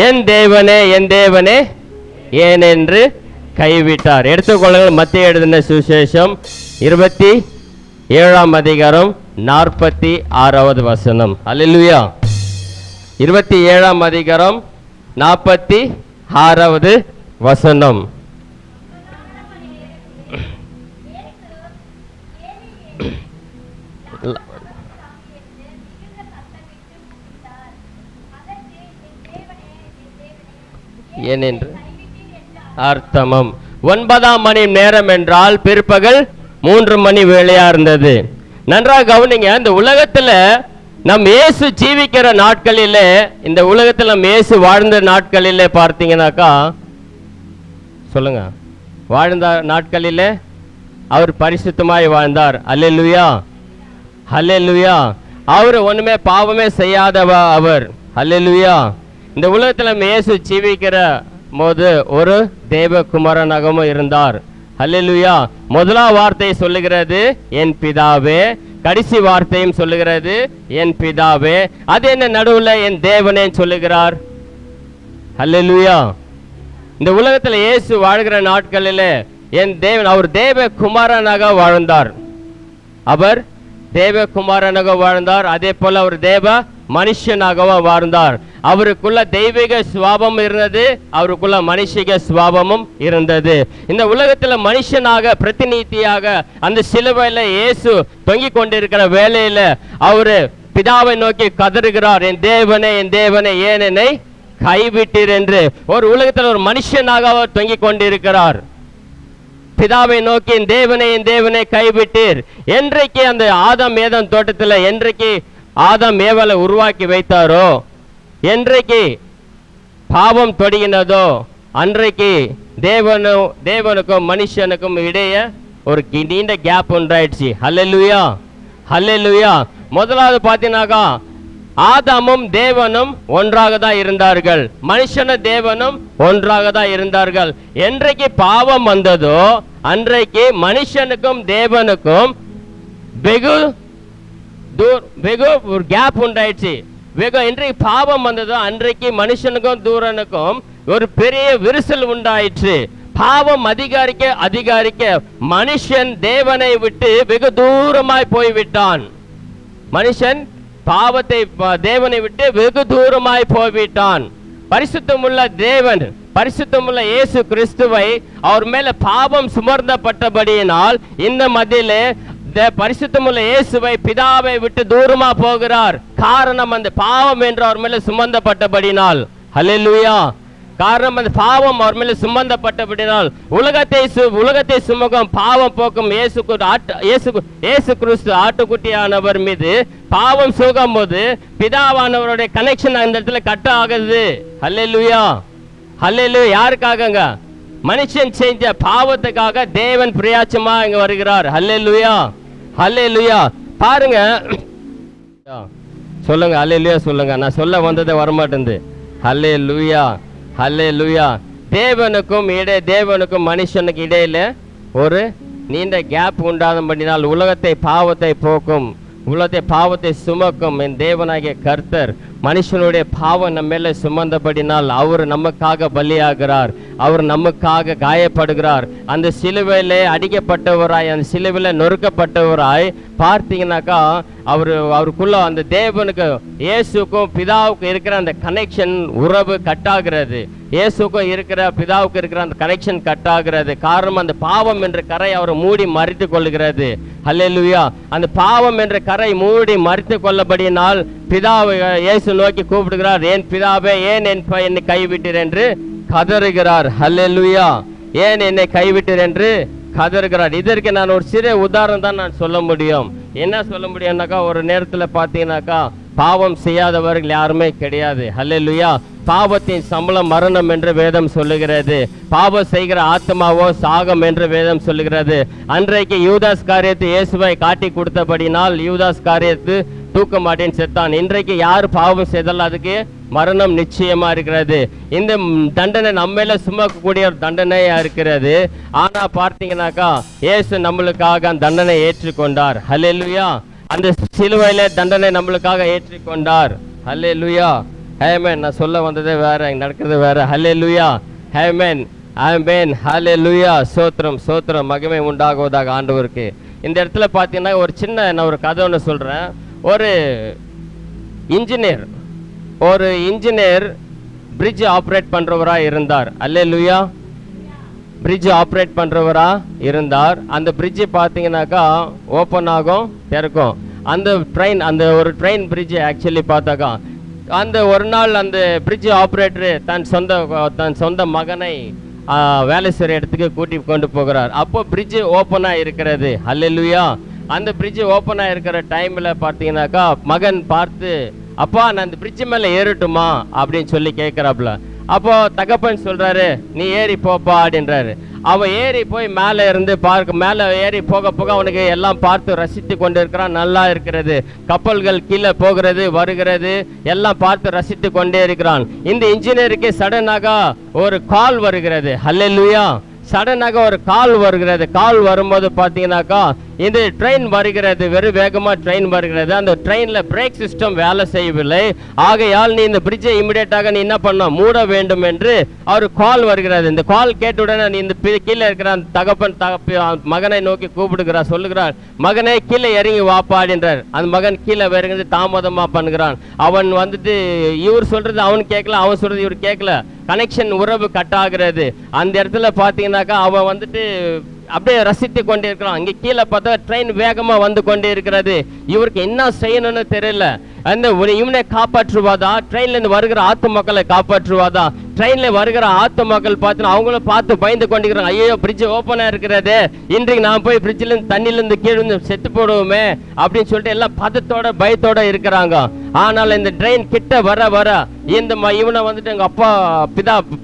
என் தேவனே ஏனென்று கைவிட்டார். எடுத்துக்கொள்ளுங்கள், மத்திய எழுதின சுவிசேஷம் 27ஆம் அதிகாரம் 46வது வசனம். அல்லேலூயா. 27ஆம் அதிகாரம் 46வது வசனம். ஏனென்று அர்த்தமம். 9ஆம் மணி நேரம் என்றால் பிற்பகல் 3 மணி வேளையா இருந்தது. நன்றாக கவனிங்க. இந்த உலகத்துல நம் இயேசு ஜீவிக்கிற நாட்களிலே, இந்த உலகத்தில் நம் இயேசு வாழ்ந்த நாட்களிலே பார்த்தீங்கன்னாக்கா, சொல்லுங்க, வாழ்ந்த நாட்களிலே அவர் பரிசுத்தமாய் வாழ்ந்தார். அல்லேலூயா, அல்லேலூயா. அவர் ஒண்ணுமே பாவமே செய்யாதவ அவர். அல்லேலூயா. இந்த உலகத்தில் நம்ம இயேசு ஜீவிக்கிற போது ஒரு தேவகுமாரனாகவும் இருந்தார். அல்லேலூயா. முதலாம் வார்த்தை சொல்லுகிறது என் பிதாவே, கடைசி வார்த்தையும் சொல்லுகிறது என் பிதாவே. அது என்ன நடுவில் என் தேவனே சொல்லுகிறார். அல்லேலூயா. இந்த உலகத்தில் இயேசு வாழ்கிற நாட்களில் என் தேவன், அவர் தேவகுமாரனாக வாழ்ந்தார். அவர் தேவகுமாரனாக வாழ்ந்தார். அதே போல அவர் தேவ மனுஷனாகவும் வாழ்ந்தார். அவருக்குள்ள தெய்வீக சுவாபம் இருந்தது, அவருக்குள்ள மனுஷிக சுவாபமும் இருந்தது. இந்த உலகத்தில் மனுஷனாக பிரதிநிதியாக அந்த சிலுவையில் இயேசு தொங்கிக் கொண்டிருக்கிற வேளையில அவரு பிதாவை நோக்கி கதறுகிறார், என் தேவனே ஏன் என்னை கைவிட்டீர் என்று. ஒரு உலகத்தில் ஒரு மனுஷனாக அவர் தொங்கிக் கொண்டிருக்கிறார். பிதாவை நோக்கி என் தேவனே கைவிட்டீர். என்றைக்கு அந்த ஆதாம் ஏதேன் தோட்டத்தில் என்றைக்கு ஆதாம் ஏவாளை உருவாக்கி வைத்தாரோ, என்றைக்கு பாவம் தொடங்கினதோ, அன்றைக்கு தேவனுக்கும் மனுஷனுக்கும் இடையே ஒரு நீண்ட கேப் உண்டாயிடுச்சு. அல்லேலூயா, அல்லேலூயா. முதலாவது பார்த்தீங்கன்னாக்கா ஆதாமும் தேவனும் ஒன்றாக தான் இருந்தார்கள், மனுஷன தேவனும் ஒன்றாக தான் இருந்தார்கள். என்றைக்கு பாவம் வந்ததோ அன்றைக்கு மனுஷனுக்கும் தேவனுக்கும் வெகு ஒரு கேப் உண்டாயிடுச்சு. இன்றைக்கு பாவம் வந்ததோ அன்றைக்கு மனுஷனுக்கும் தூரனுக்கும் ஒரு பெரிய விரிசல் உண்டாயிற்று. பாவம் அதிகாரிக்க மனுஷன் தேவனை விட்டு வெகு தூரமாய் போய்விட்டான். மனுஷன் பாவத்தை தேவனை விட்டு வெகு தூரமாய் போய்விட்டான். பரிசுத்தமுள்ள தேவன், பரிசுத்தமுள்ள இயேசு கிறிஸ்துவை அவர் மேல பாவம் சுமர்ந்தப்பட்டபடியினால் இந்த மத்தியிலே பரிசுத்தமுள்ள இயேசுவை பிதாவை விட்டு தூரமா போகிறார். காரணம் அந்த பாவம் என்று அவர் மேல சுமந்தப்பட்டபடினால். அல்லேலூயா. காரணம் அந்த பாவம் அவர் மேல சுமந்தப்பட்டபடினால் உலகத்தை சுமக்கும் பாவம் போக்கும் இயேசு கிறிஸ்து ஆட்டுக்குட்டியானவர் மீது பாவம் சுமக்கும் போது பிதாவானவருடைய கனெக்ஷன் அந்த இடத்துல கட் ஆகுது. அல்லேலூயா, அல்லேலூயா. யாருக்காகங்க? மனுஷன் செஞ்ச பாவத்துக்காக தேவன் பிரியாச்சமா இங்க வருகிறார். அல்லேலூயா, அல்லேலூயா. பாருங்க, சொல்லுங்க அல்லேலூயா சொல்லுங்க. நான் சொல்ல வந்ததை வரமாட்டேங்குது. அல்லேலூயா, அல்லேலூயா. தேவனுக்கும் மனுஷனுக்கு இடையில ஒரு நீண்ட கேப் உண்டாதபடினால் உலகத்தை பாவத்தை போக்கும், உலகத்தை பாவத்தை சுமக்கும் என் தேவனாகிய கர்த்தர் மனுஷனுடைய பாவம் நம்ம மேல சுமந்தபடினால் அவர் நமக்காக பலியாகிறார், அவர் நமக்காக காயப்படுகிறார். அந்த சிலுவையிலே அடிக்கப்பட்டவராய், அந்த சிலுவையில நொறுக்கப்பட்டவராய் பார்த்தீங்கன்னாக்கா அவருக்குள்ள அந்த தேவனுக்கு இயேசுக்கும் பிதாவுக்கும் இருக்கிற அந்த கனெக்ஷன் உறவு கட்டாகிறது. இயேசுக்கும் இருக்கிற பிதாவுக்கு இருக்கிற அந்த கனெக்ஷன் கட்டாகிறது. காரணம் அந்த பாவம் என்ற கரை அவர் மூடி மறைத்து கொள்கிறது. அல்லேலூயா. அந்த பாவம் என்ற கரை மூடி மறைத்து கொள்ளபடியினால் பிதாவை இயேசு நோக்கி கூப்பிடுகிறார், ஏன் பிதாவே ஏன் என்னை கைவிட்டீர் என்று கதறுகிறார். அல்லேலூயா. ஏன் என்னை கைவிட்டீர் என்று கதறுகிறார். இதற்கு நான் ஒரு சிறிய உதாரணம் தான் நான் சொல்ல முடியும். என்ன சொல்ல முடியும்னாக்கா, ஒரு நேரத்தில் பார்த்தீங்கன்னாக்கா பாவம் செய்யாதவர்கள் யாருமே கிடையாது. அல்லேலூயா. பாவத்தின் சம்பளம் மரணம் என்று வேதம் சொல்லுகிறது. பாவம் செய்கிற ஆத்மாவோ சாகம் என்று வேதம் சொல்லுகிறது. அன்றைக்கு யூதாஸ் காரியத்து இயேசுவை காட்டி கொடுத்தபடினால் யூதாஸ் காரியத்து தூக்க மாட்டேன்னு செத்தான். இன்றைக்கு யார் பாவம் செய்தாலும் அதுக்கு மரணம் நிச்சயமா இருக்கிறது. இந்த தண்டனை நம்மள சுமக்கக்கூடிய ஒரு தண்டனையா இருக்கிறது. ஆனா பார்த்தீங்கன்னாக்கா இயேசு நம்மளுக்காக தண்டனை ஏற்றுக்கொண்டார். அல்லேலூயா. அந்த சிலுவையில தண்டனை நம்மளுக்காக ஏற்றுக்கொண்டார். அல்லேலூயா, ஆமென். நான் சொல்ல வந்ததே வேற, இங்க நடக்கிறது வேற. ஹல்லேலூயா. ஆமென். ஆமென். ஹல்லேலூயா. சோத்திரம் சோத்திரம். மகிமை உண்டாகுவதாக ஆண்டவருக்கு. இந்த இடத்துல பார்த்தீங்கன்னா நான் ஒரு கதை ஒன்று சொல்கிறேன். ஒரு இன்ஜினியர் பிரிட்ஜ் ஆப்ரேட் பண்ணுறவராக இருந்தார். அல்லேலூயா. பிரிட்ஜ் ஆப்ரேட் பண்ணுறவரா இருந்தார். அந்த பிரிட்ஜு பார்த்தீங்கன்னாக்கா ஓப்பன் ஆகும், திறக்கும். அந்த ஒரு ட்ரெயின் பிரிட்ஜு ஆக்சுவலி பார்த்தாக்கா அந்த ஒரு நாள் அந்த பிரிட்ஜ் ஆப்ரேட்டரு தன் சொந்த மகனை வேலை செய்கிற இடத்துக்கு கூட்டி கொண்டு போகிறார். அப்போ பிரிட்ஜு ஓப்பனாக இருக்கிறது. அல்லேலூயா. அந்த பிரிட்ஜு ஓப்பனாக இருக்கிற டைமில் பார்த்தீங்கன்னாக்கா மகன் பார்த்து, அப்பா நான் இந்த பிரிட்ஜு மேலே ஏறட்டுமா அப்படின்னு சொல்லி கேட்குறாப்புல. அப்போ தகப்பன் சொல்றாரு, நீ ஏறி போப்பா அப்படின்றாரு. அவன் ஏறி போய் மேலே ஏறி போக போக அவனுக்கு எல்லாம் பார்த்து ரசித்து கொண்டு இருக்கிறான். நல்லா இருக்கிறது, கப்பல்கள் கீழே போகிறது வருகிறது எல்லாம் பார்த்து ரசித்து கொண்டே இருக்கிறான். இந்த இன்ஜினியருக்கு சடனாக ஒரு கால் வருகிறது. ஹல்லேலூயா. சடனாக ஒரு கால் வருகிறது. கால் வரும்போது பார்த்தீங்கன்னாக்கா இந்த ட்ரெயின் வருகிறது, வெறும் வேகமாக ட்ரெயின் வருகிறது. அந்த ட்ரெயினில் பிரேக் சிஸ்டம் வேலை செய்யவில்லை. ஆகையால் நீ இந்த பிரிட்ஜை இமிடியேட்டாக நீ என்ன பண்ண மூட வேண்டும் என்று அவர் கால் வருகிறது. இந்த கால் கேட்டுடனே நீ இந்த கீழே இருக்கிற அந்த தகப்பன் மகனை நோக்கி கூப்பிடுகிறார், சொல்லுகிறார், மகனே கீழே இறங்கி வாப்பா அப்படின்றார். அந்த மகன் கீழே இறங்கி தாமதமாக பண்ணுகிறான். அவன் இவர் சொல்றது அவன் கேட்கல, அவன் சொல்றது இவர் கேட்கல. கனெக்ஷன் உறவு கட் ஆகிறது. அந்த இடத்துல பார்த்தீங்கன்னாக்கா அவன் அப்படியே ரசித்து கொண்டே இருக்கிறான். இங்கே கீழே பார்த்தா ட்ரெயின் வேகமாக வந்து கொண்டே இருக்கிறது. இவருக்கு என்ன செய்யணும்னு தெரியல. இவனை காப்பாற்றுவாதா, ட்ரெயின்லேருந்து வருகிற ஆத்து மக்களை காப்பாற்றுவாதா? ட்ரெயினில் வருகிற ஆத்து மக்கள் பார்த்து அவங்களும் பார்த்து பயந்து கொண்டிருக்கிறாங்க. ஐயோ பிரிட்ஜ் ஓப்பனாக இருக்கிறது, இன்றைக்கு நான் போய் பிரிட்ஜிலேருந்து தண்ணியிலேருந்து கீழே செத்து போடுவோமே அப்படின்னு சொல்லிட்டு எல்லாம் பதத்தோட பயத்தோட இருக்கிறாங்க. ஆனால் இந்த ட்ரெயின் கிட்ட வர இவனை எங்கள் அப்பா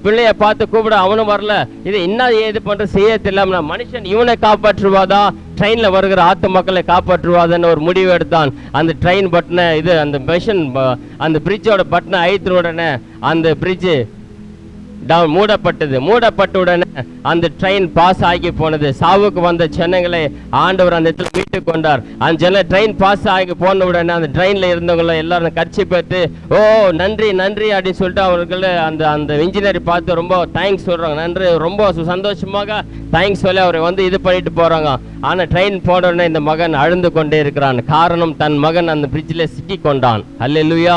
பிள்ளைய பார்த்து கூப்பிட அவனும் வரல. இது என்ன ஏது பண்ற செய்ய தெரியல. மனுஷன் இவனை காப்பாற்றுவாதா, ட்ரெயின்ல வருகிற ஆத்து மக்களை காப்பாற்றுவாதான்னு ஒரு முடிவு எடுத்தான். அந்த ட்ரெயின் பட்டனை அந்த மிஷின் அந்த பிரிட்ஜோட பட்டனை அழுத்தின உடனே அந்த பிரிட்ஜு மூடப்பட்ட உடனே அந்த ட்ரெயின் பாஸ் ஆகி போனது. சாவுக்கு வந்த ஜனங்களை ஆண்டவர் அந்த இடத்துல மீட்டு கொண்டார். அந்த ட்ரெயின் பாஸ் ஆகி போன உடனே அந்த ட்ரெயின்ல இருந்தவங்களை எல்லாரும் கட்சி பார்த்து ஓ நன்றி நன்றி அப்படின்னு சொல்லிட்டு அவர்கள் அந்த இன்ஜினியர் பார்த்து ரொம்ப தேங்க்ஸ் சொல்றாங்க. நன்றி, ரொம்ப சந்தோஷமாக தேங்க்ஸ் சொல்லி அவரை இது பண்ணிட்டு போறாங்க. ஆனா ட்ரெயின் போன உடனே இந்த மகன் அழுந்து கொண்டே இருக்கிறான். காரணம், தன் மகன் அந்த பிரிட்ஜில் சிக்கி கொண்டான். அல்லேலூயா.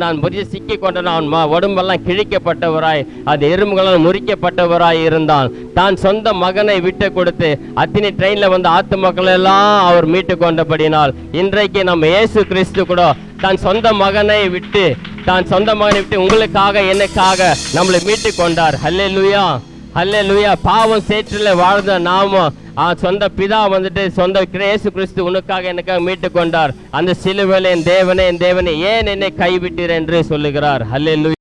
நான் பிரிட்ஜில் சிக்கி கொண்டான். அவன் உடம்பெல்லாம் கிழிக்கப்பட்டவராய், அது எறும்புகளால் முறிக்கப்பட்டவராய் இருந்தான். தான் சொந்த மகனை விட்டு கொடுத்து அத்தனை ட்ரெயின்ல ஆத்து மக்கள் எல்லாம் அவர் மீட்டு கொண்டபடினால் இன்றைக்கு நம்ம இயேசு கிறிஸ்து கூட தன் சொந்த மகனை விட்டு உங்களுக்காக எனக்காக நம்மளை மீட்டு கொண்டார். ஹல்லேலூயா. ஹல்லேலூயா. பாவம் சேற்றில் வாழ்ந்த நாம சொந்த பிதா சொந்த இயேசு கிறிஸ்து உனக்காக எனக்காக மீட்டு கொண்டார். அந்த சிலுவையில் என் தேவனே ஏன் என்னை கைவிட்டீர் என்று சொல்லுகிறார். ஹல்லேலூயா.